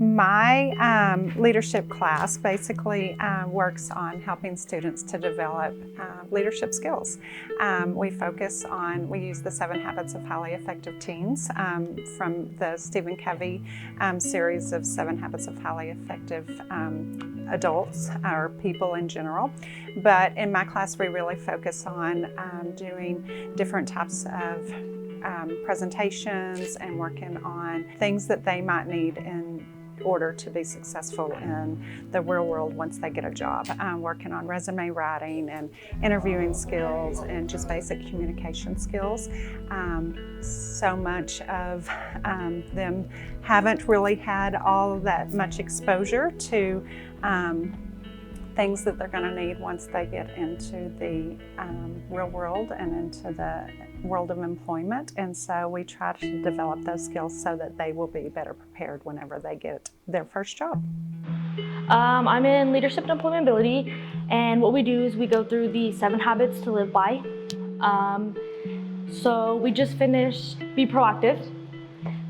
My leadership class basically works on helping students to develop leadership skills. We use the 7 Habits of Highly Effective Teens from the Stephen Covey series of 7 Habits of Highly Effective Adults or people in general. But in my class, we really focus on doing different types of presentations and working on things that they might need in order to be successful in the real world once they get a job. Working on resume writing and interviewing skills and just basic communication skills. So much of them haven't really had all that much exposure to things that they're going to need once they get into the real world and into the world of employment. And so we try to develop those skills so that they will be better prepared whenever they get their first job. I'm in Leadership and Employability, and what we do is we go through the 7 habits to live by. So we just finished Be Proactive,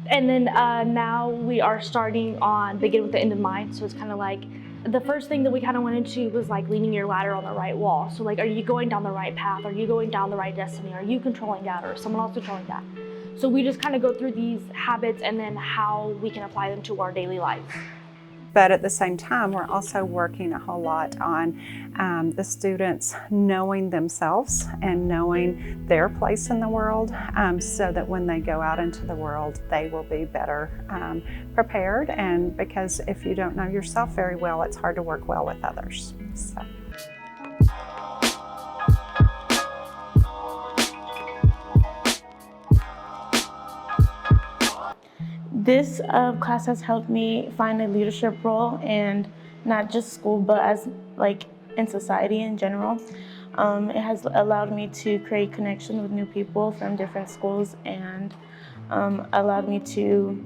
and then now we are starting on Begin with the End in Mind. So it's kind of like the first thing that we kind of went into was like leaning your ladder on the right wall. So like, are you going down the right path? Are you going down the right destiny? Are you controlling that, or is someone else controlling that? So we just kind of go through these habits and then how we can apply them to our daily life. But at the same time, we're also working a whole lot on the students knowing themselves and knowing their place in the world, so that when they go out into the world, they will be better prepared. And because if you don't know yourself very well, it's hard to work well with others. So. This class has helped me find a leadership role, and not just school, but as like in society in general. It has allowed me to create connection with new people from different schools, and allowed me to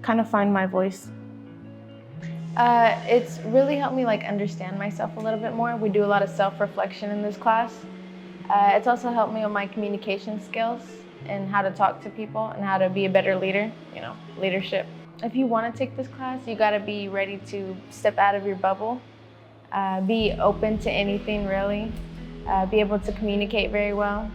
kind of find my voice. It's really helped me understand myself a little bit more. We do a lot of self-reflection in this class. It's also helped me with my communication skills and how to talk to people and how to be a better leader, leadership. If you want to take this class, you got to be ready to step out of your bubble, be open to anything really, be able to communicate very well.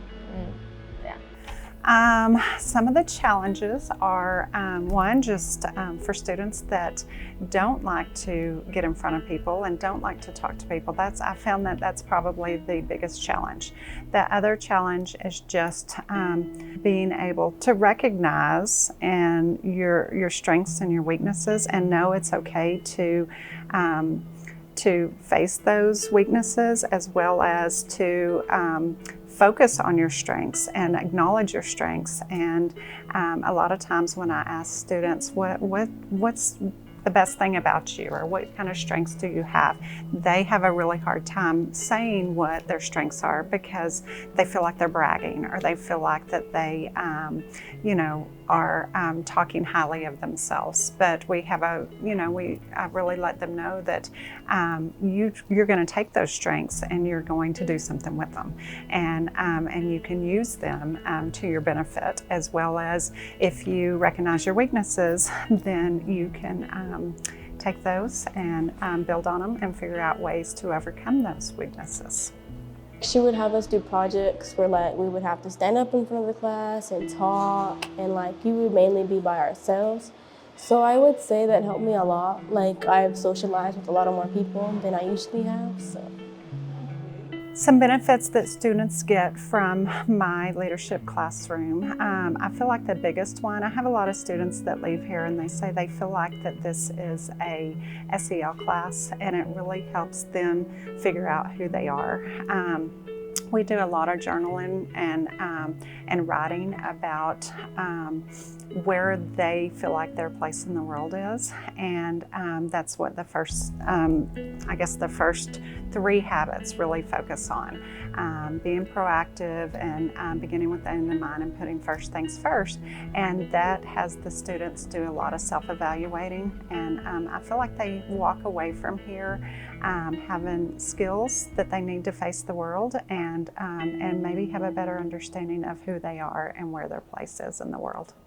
Some of the challenges are, one, just for students that don't like to get in front of people and don't like to talk to people. I found that that's probably the biggest challenge. The other challenge is just being able to recognize your strengths and your weaknesses and know it's okay to face those weaknesses, as well as to focus on your strengths and acknowledge your strengths. And a lot of times when I ask students, what's the best thing about you, or what kind of strengths do you have, they have a really hard time saying what their strengths are because they feel like they're bragging, or they feel like that they are talking highly of themselves. But we have I really let them know that you're going to take those strengths and you're going to do something with them, and you can use them to your benefit, as well as if you recognize your weaknesses, then you can take those and build on them and figure out ways to overcome those weaknesses. She would have us do projects where we would have to stand up in front of the class and talk, and you would mainly be by ourselves. So I would say that helped me a lot. I've socialized with a lot more people than I usually have. So. Some benefits that students get from my leadership classroom. I feel like the biggest one, I have a lot of students that leave here and they say they feel like that this is a SEL class and it really helps them figure out who they are. We do a lot of journaling and writing about where they feel like their place in the world is, and that's what the first 3 habits really focus on. Being proactive and beginning with the end in mind and putting first things first, and that has the students do a lot of self-evaluating, and I feel like they walk away from here having skills that they need to face the world, and maybe have a better understanding of who they are and where their place is in the world.